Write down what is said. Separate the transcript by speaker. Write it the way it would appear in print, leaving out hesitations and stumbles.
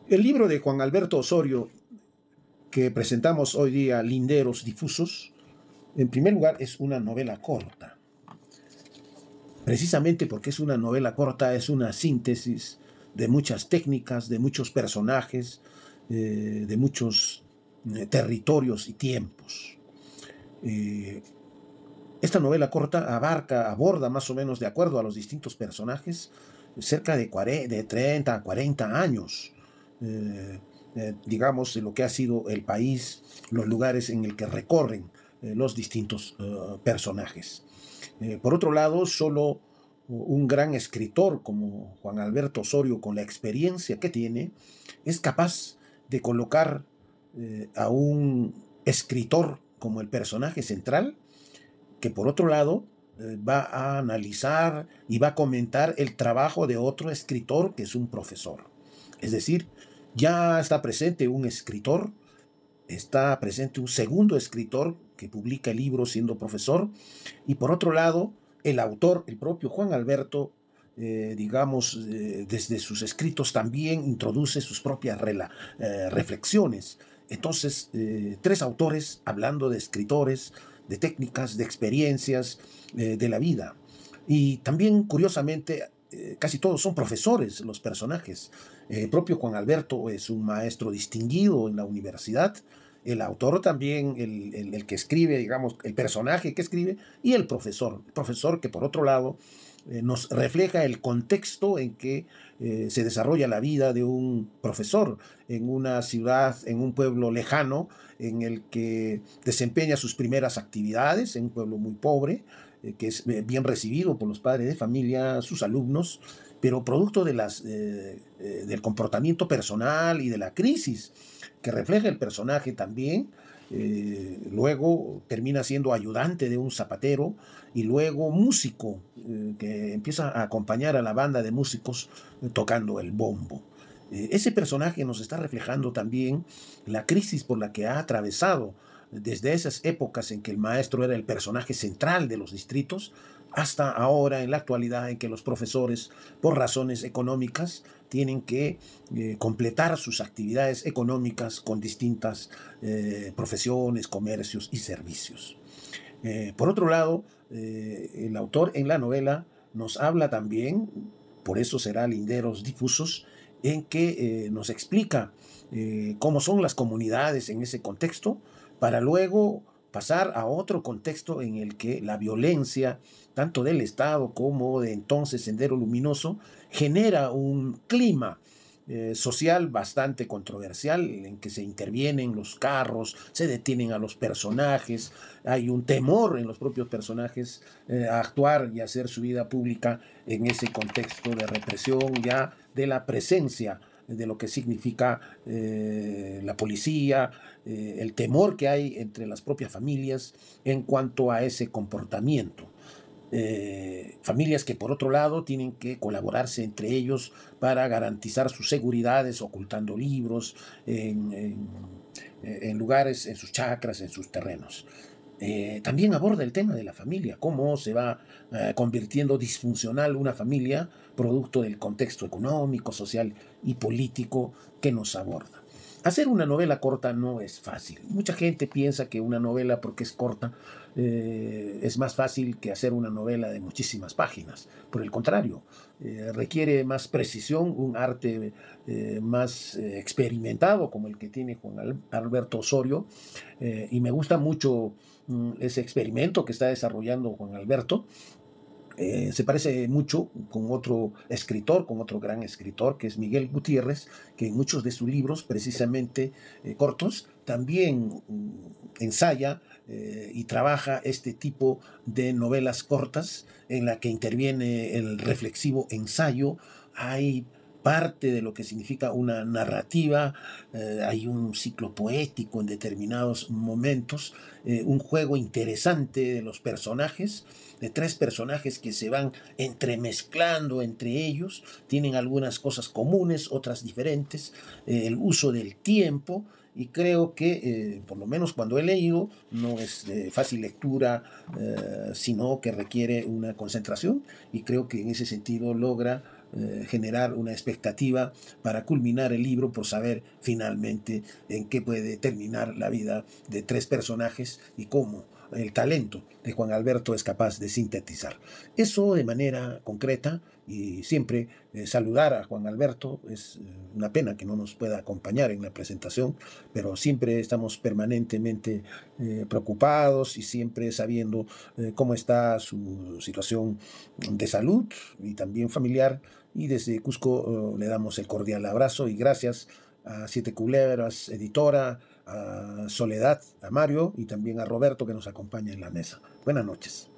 Speaker 1: El libro de Juan Alberto Osorio que presentamos hoy día, Linderos Difusos, en primer lugar es una novela corta. Precisamente porque es una novela corta, es una síntesis de muchas técnicas, de muchos personajes, de muchos territorios y tiempos. Esta novela corta aborda más o menos, de acuerdo a los distintos personajes, cerca de 30 a 40 años, digamos, de lo que ha sido el país, los lugares en el que recorren los distintos personajes. Por otro lado, solo un gran escritor como Juan Alberto Osorio, con la experiencia que tiene, es capaz de colocar a un escritor como el personaje central, que por otro lado va a analizar y va a comentar el trabajo de otro escritor que es un profesor. Es decir, ya está presente un escritor, está presente un segundo escritor que publica libros siendo profesor, y por otro lado, el autor, el propio Juan Alberto, digamos, desde sus escritos también introduce sus propias reflexiones. Entonces, tres autores hablando de escritores, de técnicas, de experiencias, de la vida. Y también, curiosamente, casi todos son profesores los personajes. El propio Juan Alberto es un maestro distinguido en la universidad, el autor también, el que escribe, digamos, el personaje que escribe, y el profesor que por otro lado nos refleja el contexto en que se desarrolla la vida de un profesor en una ciudad, en un pueblo lejano, en el que desempeña sus primeras actividades, en un pueblo muy pobre, que es bien recibido por los padres de familia, sus alumnos, pero producto de del comportamiento personal y de la crisis que refleja el personaje también. Luego termina siendo ayudante de un zapatero y luego músico, que empieza a acompañar a la banda de músicos tocando el bombo. Ese personaje nos está reflejando también la crisis por la que ha atravesado desde esas épocas en que el maestro era el personaje central de los distritos, hasta ahora, en la actualidad, en que los profesores, por razones económicas, tienen que completar sus actividades económicas con distintas profesiones, comercios y servicios. Por otro lado, el autor en la novela nos habla también, por eso será Linderos Difusos, en que nos explica cómo son las comunidades en ese contexto, para luego pasar a otro contexto en el que la violencia, tanto del Estado como de entonces Sendero Luminoso, genera un clima social bastante controversial, en que se intervienen los carros, se detienen a los personajes, hay un temor en los propios personajes a actuar y a hacer su vida pública en ese contexto de represión, ya de la presencia de lo que significa la policía, el temor que hay entre las propias familias en cuanto a ese comportamiento. Familias que por otro lado tienen que colaborarse entre ellos para garantizar sus seguridades, ocultando libros en lugares, en sus chacras, en sus terrenos. También aborda el tema de la familia, cómo se va convirtiendo disfuncional una familia producto del contexto económico, social y político que nos aborda. Hacer una novela corta no es fácil. Mucha gente piensa que una novela, porque es corta, es más fácil que hacer una novela de muchísimas páginas. Por el contrario, requiere más precisión, un arte más experimentado como el que tiene Juan Alberto Osorio, y me gusta mucho ese experimento que está desarrollando Juan Alberto. Se parece mucho con otro escritor, con otro gran escritor, que es Miguel Gutiérrez, que en muchos de sus libros, precisamente cortos, también ensaya y trabaja este tipo de novelas cortas en la que interviene el reflexivo ensayo. Hay parte de lo que significa una narrativa, hay un ciclo poético en determinados momentos, un juego interesante de los personajes, de tres personajes que se van entremezclando entre ellos, tienen algunas cosas comunes, otras diferentes, el uso del tiempo, y creo que, por lo menos cuando he leído, no es de fácil lectura, sino que requiere una concentración, y creo que en ese sentido logra generar una expectativa para culminar el libro por saber finalmente en qué puede terminar la vida de tres personajes y cómo el talento de Juan Alberto es capaz de sintetizar. Eso de manera concreta y siempre saludar a Juan Alberto. Es una pena que no nos pueda acompañar en la presentación, pero siempre estamos permanentemente preocupados y siempre sabiendo cómo está su situación de salud y también familiar. Y desde Cusco le damos el cordial abrazo y gracias a Siete Culebras Editora, a Soledad, a Mario y también a Roberto que nos acompaña en la mesa. Buenas noches.